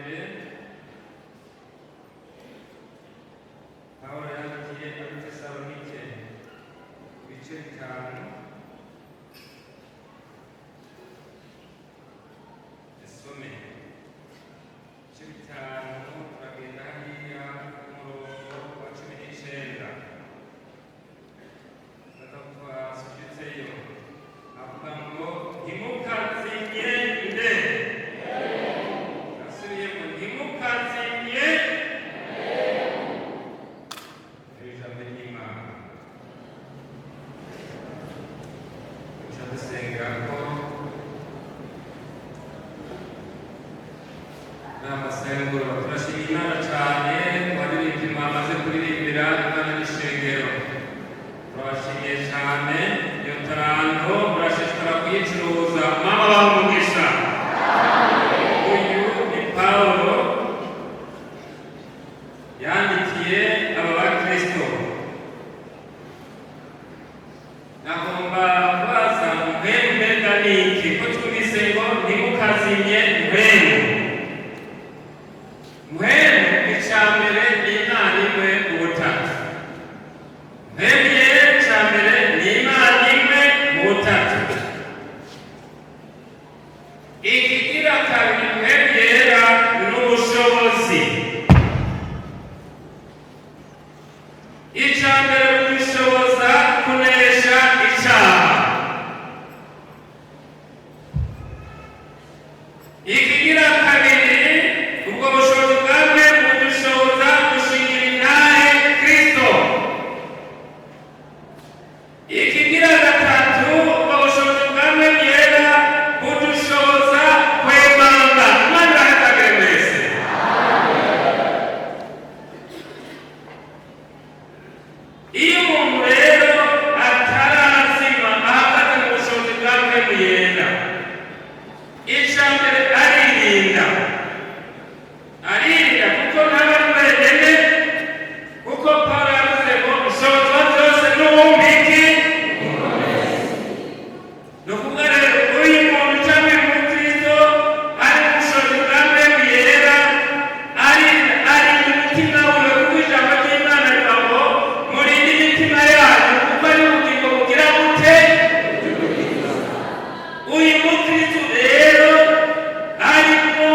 mbere Pawulo yandikiye Abatesalonike ibice 5 esome ibice 5 turagenda hariya ku murongo wa 19 twasubitseyo avuga ngo ntimukazinye nde asubiyemo ntimukazinye ijambo ry'Imana duca dusenga ko n'amasenguro turashima Imana cyane waririmbye mwamaze kuririmbira Imana n'ishengero turabashimiye cyane iyo taranto murashishikara kuyicuruza mama bamugisha uyu ni Pawulo yandikiye aba bakristo nagomba kubaza mbega niki ko twumvise ngo ntimukazimye mpwemu icyambere ni Imana imwe ubutatu mpemye icyambere ni Imana imwe mu butatu ikigira kabiri mpemye yera n'ubushobozi icyambere kudushoboza kunesha icyaha ikigira kabiri ubwo bushobozi bwawe budushoboza gushingira intahe Kristo ikigira gatatu ubwo bushobozi bwawe bwera budushoboza kwemanga Imana irakagire mwese iyo umuntu rero atarazima ahagaze mu bushobozi bwawe bwera icyambere aririnda kuko ntabwo ari wenyine kuko Pawulo yavuze ngo ushobozwa byose n'uwumviki ni ukuvuga rero uyu muntu cyangwa uyu mukristo ari mu bushobozi bwa mpemu yera ari umutima we kuko ijambo ry'Imana rivuga ngo murinde imitima yanyu kuko ari ubugingo bugira bute uyu mukristo rero arimo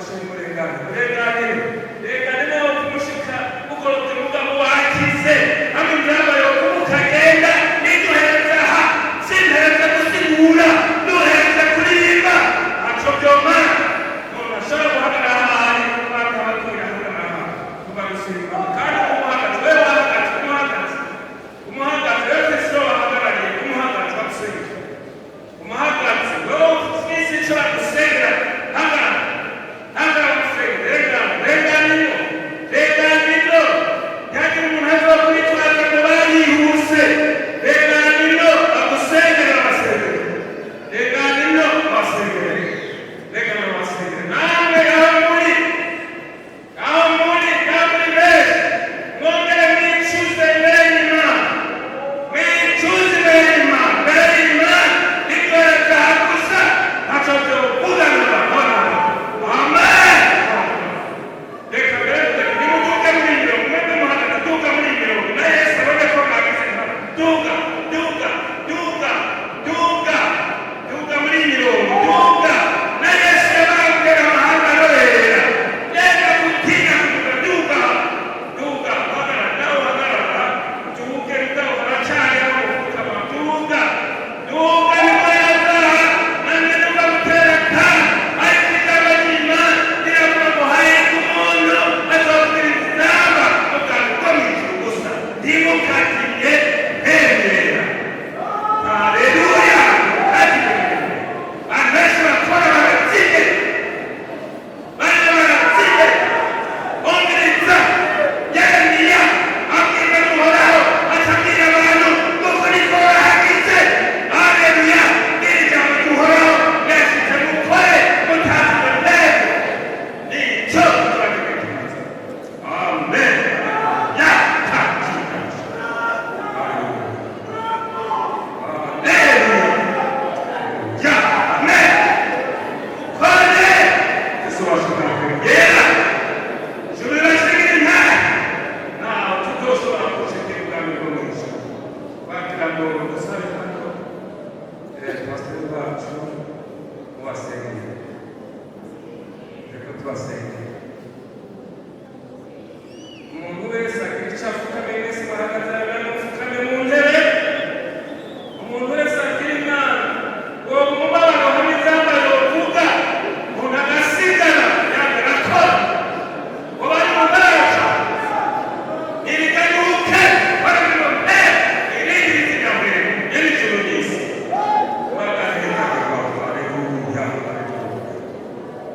amashuri uburenganire niho kumushika ukorotse umugabo wakize hamwe ibyabaye ukagenda n'iduhereza aha sinhereza gusigura duhereza kuririmba ntaco vyomara umuntu ashobora guhagarara ahari umwaka batuye ahagarara kuva gusirimba kandi umuhagaze wewe wahagaze umuhagaze wewe ufise uwo wahagarariye umuhagaze bagusengera umuhagaze wewe ufise ico bagusengera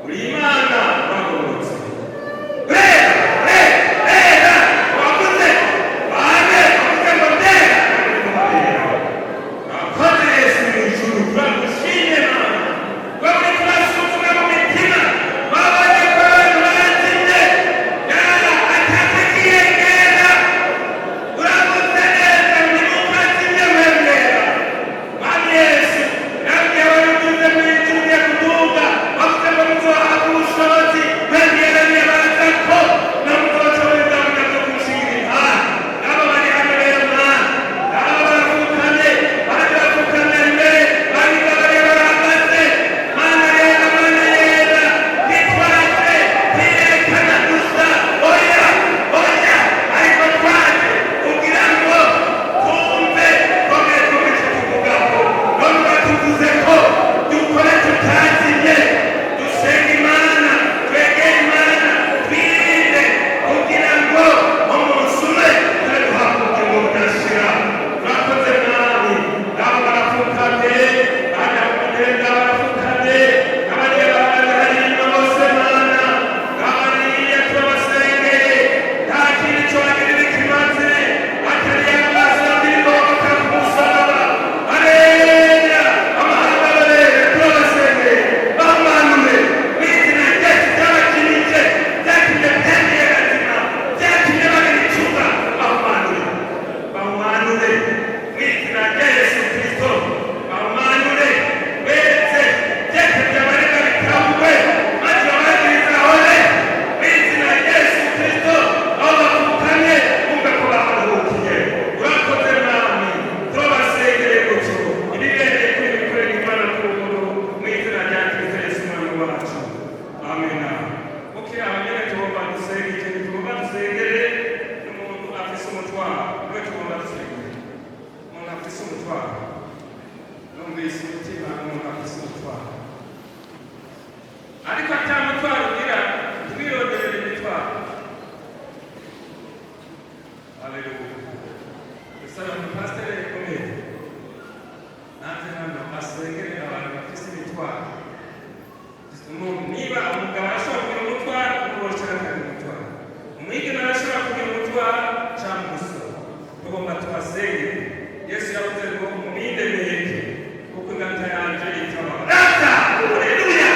Imana bagororotse umutwaro numvise umutima umuntu afise umutwaro ariko ata mutwaro ugira ntiwironderere imitwaro. Haleluya. Gusaba umupasiteri yakomeye nanze hano asengere abantu bafise imitwaro. Niba umugabo arashobora kugira umutwaro umuboshyira akagira umutwaro, umwigeme arashobora kugira umutwaro cyangwa umusoro, tugomba tubasengere. Yesu yavuze ngo mubindemeke kuko ingata yanje itabara. Rata! Haleluya!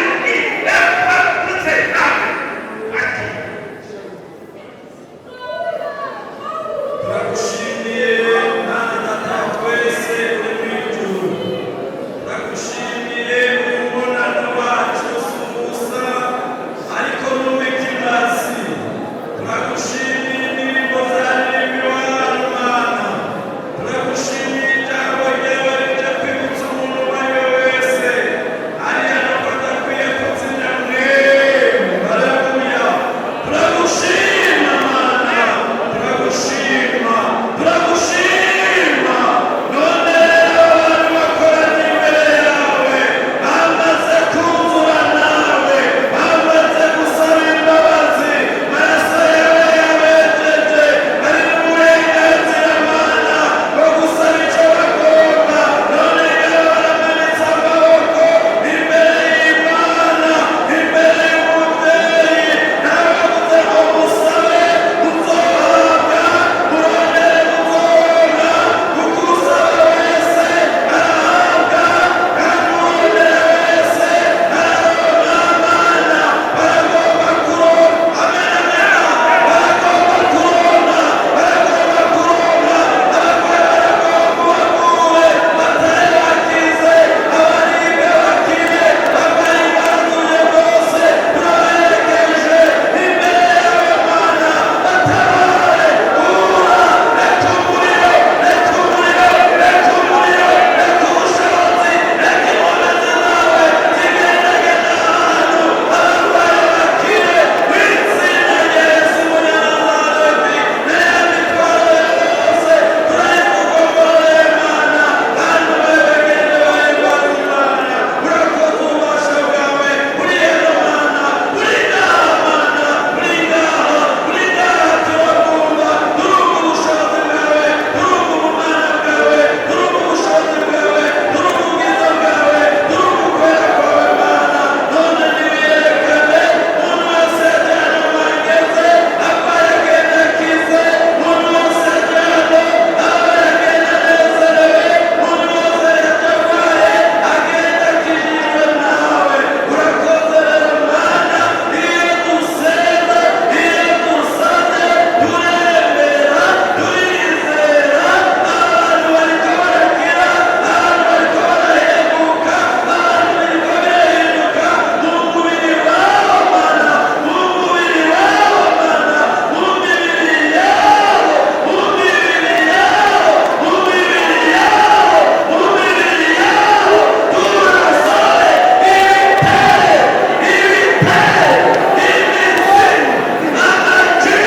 Rata! Ati turagushimiye Mana Data twese uri mu ijuru, turagushimiye umubonano wacu usubusa ariko n'umwikimasi, turagushimiye indirimbo zaririmbwe iwacu Mana, turagushimiye ijambo ryawe rije kwibutsa umuntu uwo ari we wese ari hano ko adakwiye kuzimya mwemu. Haleluya. Turagushima Mana, turagushima, turagushima. None rero abantu bakoranye imbere yawe bamaze kumvura nawe, bamaze gusaba imbabazi, maraso yawe yabejeje, bari n'uburenganzira Mana bwo gusaba icyo bagomba. None rero baramanitse amaboko imbere y'Imana, imbere y'umubyeyi, nawe bavuze ngo musabe muzohabwa, murondere muzoronka, kuko usaba wese arahabwa, kandi urondera wese araronka. Mana baragomba kuronka, amenamena baragomba kuronka, baragomba kuronka, abarwayi baragomba ubavuwe, batari bakize, abaribwe bakire, abarwayi banduye bose turaberekeje imbere yawe Mana. Batabare, ura, reka umuriro, reka umuriro, reka umuriro, reka ubushobozi, reka inkomezi zawe zigendagenda ahantu abarwayi bakire mu izina rya Yesu Umunyanazareti. Naya mitwaro yose turayikugomoreye Mana, kandi wowe bagende bahimbaza Imana. Urakoze ububasha bwawe uri hano Mana, uri ngaha Mana, uri ngaha, uri ngaha turabwumva, turumva ubushobozi bwawe, turumva ubumana bwawe, turumva ubushobozi bwawe, turumva ubwiza bwawe, turumva ukwera kwawe Mana. None niwiyerekane, umuntu wese yaje hano mwageze abaye agenda akize, umuntu wese yaje hano abaye agenda anezerewe, umuntu wese yaje arwaye agenda akijijwe nawe. Urakoze rero Mana, iyo dusenze, iyo dusabye turemera, turizera, abantu bariko barakira, abantu bariko barahemuka, abantu bariko birahinduka mu mubiri wabo Mana, mu mubiri wabo Mana, mu mibiri yabo, mu mibiri yabo, mu mibiri yabo, mu mibiri yabo. Turasore ibitere, ibitere, imitsi, amagi,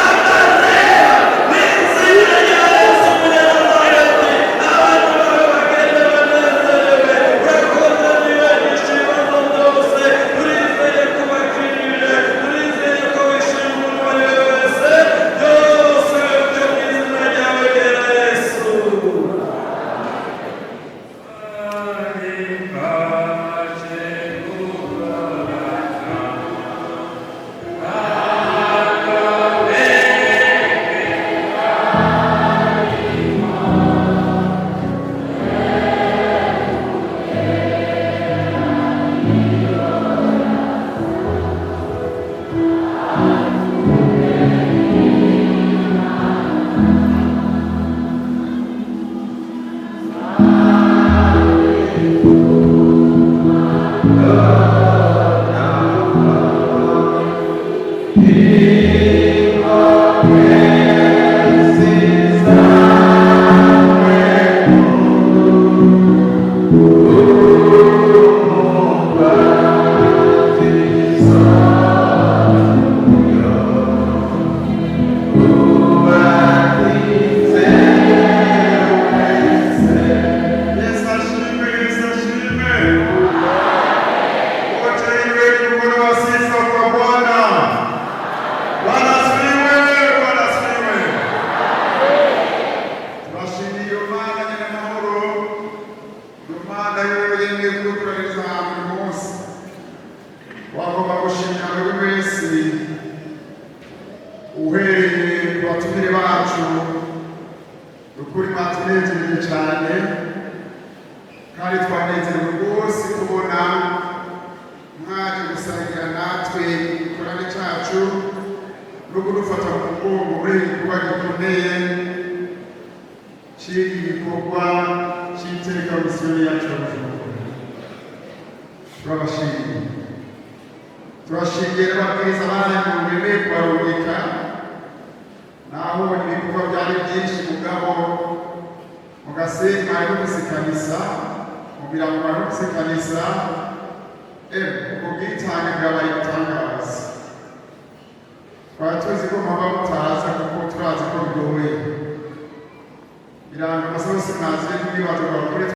amareba, mu izina rya Yesu Umunyanazareti. Abantu bawe bagende banezerewe. Urakoze niwe wishe ibibazo byose, turizeye ko bakirije, turizeye ko wishyuye umuntu uwo ari we wese, byose byo mu izina ryawe ryera Yesu. Say turabashimira buri wese uhereye ku batumire bacu ukuri mwatunezereje cyane kandi twanezerewe rwose kubona mwaje gusangira natwe igikorane cyacu no kudufata mu mugongo muri iki gikorwa gikomeye cy'iki gikorwa cy'iteka misiyoni yacu y'Ubujumbura. Turabashimiye. Turashimiye n'ababwiriza banyu bemeye kubarungika naho ibikorwa byari byinshi mugabo mugasenyi mwari mugusikanisa mugira ngo mwari mugusikanisa ubwo bwitange bwabaye gutangaza. Twari tuzi ko muba mutaza kuko turazi ko bigoye. Biranga amasaha yose mwaziye n'ibibazo bakore